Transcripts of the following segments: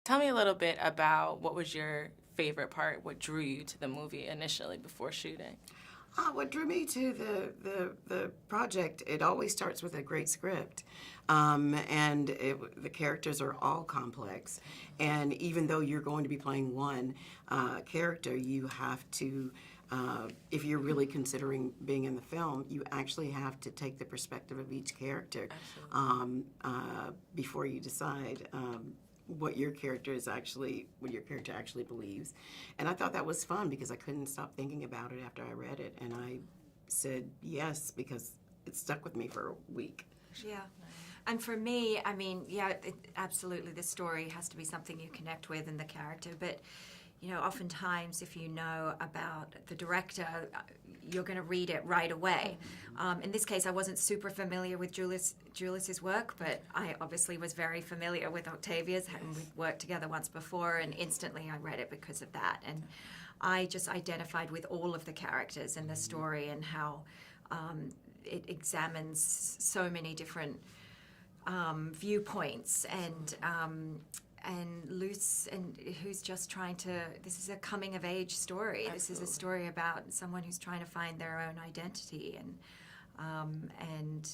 Tell me a little bit about what was your favorite part, what drew you to the movie initially before shooting? What drew me to the project, it always starts with a great script. The characters are all complex. And even though you're going to be playing one character, you have to, if you're really considering being in the film, you actually have to take the perspective of each character before you decide what your character actually believes. And I thought that was fun because I couldn't stop thinking about it after I read it, and I said yes because it stuck with me for a week. Yeah. And for me, I mean, yeah, absolutely the story has to be something you connect with and the character, but you know, oftentimes if you know about the director, you're going to read it right away. In this case, I wasn't super familiar with Julius's work, but I obviously was very familiar with Octavia's, and we'd worked together once before, and instantly I read it because of that. And I just identified with all of the characters in the story and how it examines so many different viewpoints and Luce, and who's just trying to, this is a coming of age story. Absolutely. This is a story about someone who's trying to find their own identity and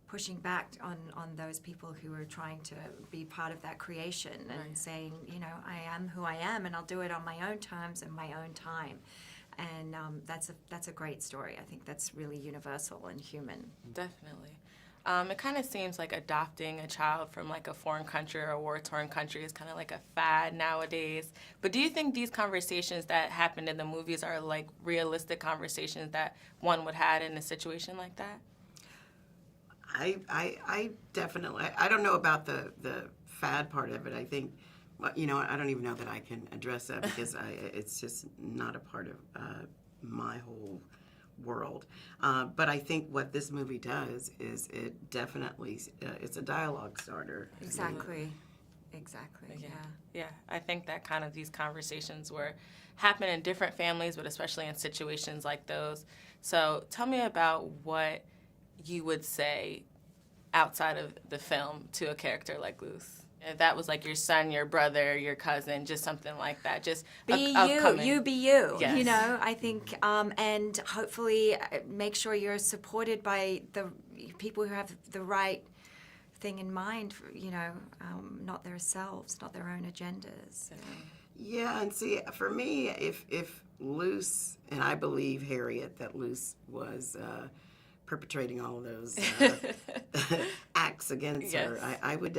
pushing back on those people who are trying to be part of that creation and saying, you know, I am who I am and I'll do it on my own terms and my own time. And that's a great story. I think that's really universal and human. Definitely. It kind of seems like adopting a child from like a foreign country or a war-torn country is kind of like a fad nowadays. But do you think these conversations that happened in the movies are like realistic conversations that one would have in a situation like that? I definitely, I don't know about the fad part of it. I think, you know, I don't even know that I can address that because it's just not a part of my whole world. But I think what this movie does is it definitely, it's a dialogue starter. Exactly. Exactly, yeah. Yeah, I think that kind of these conversations happen in different families, but especially in situations like those. So tell me about what you would say outside of the film to a character like Luce. If that was like your son, your brother, your cousin, just something like that. Just be you be you. Yes. You know, I think, and hopefully make sure you're supported by the people who have the right thing in mind. You know, not themselves, not their own agendas. Yeah, and see, for me, if Luce, and I believe Harriet that Luce was perpetrating all of those acts against her, I would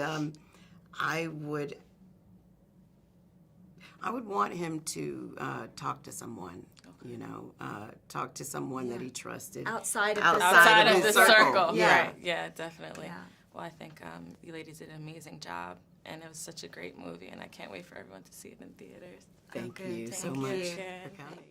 want him to talk to someone, you know, talk to someone that he trusted. Outside of the circle. Yeah. Right, yeah, definitely. Yeah. Well, I think you ladies did an amazing job, and it was such a great movie, and I can't wait for everyone to see it in theaters. Thank Okay, you thank so you. much Yeah. for coming.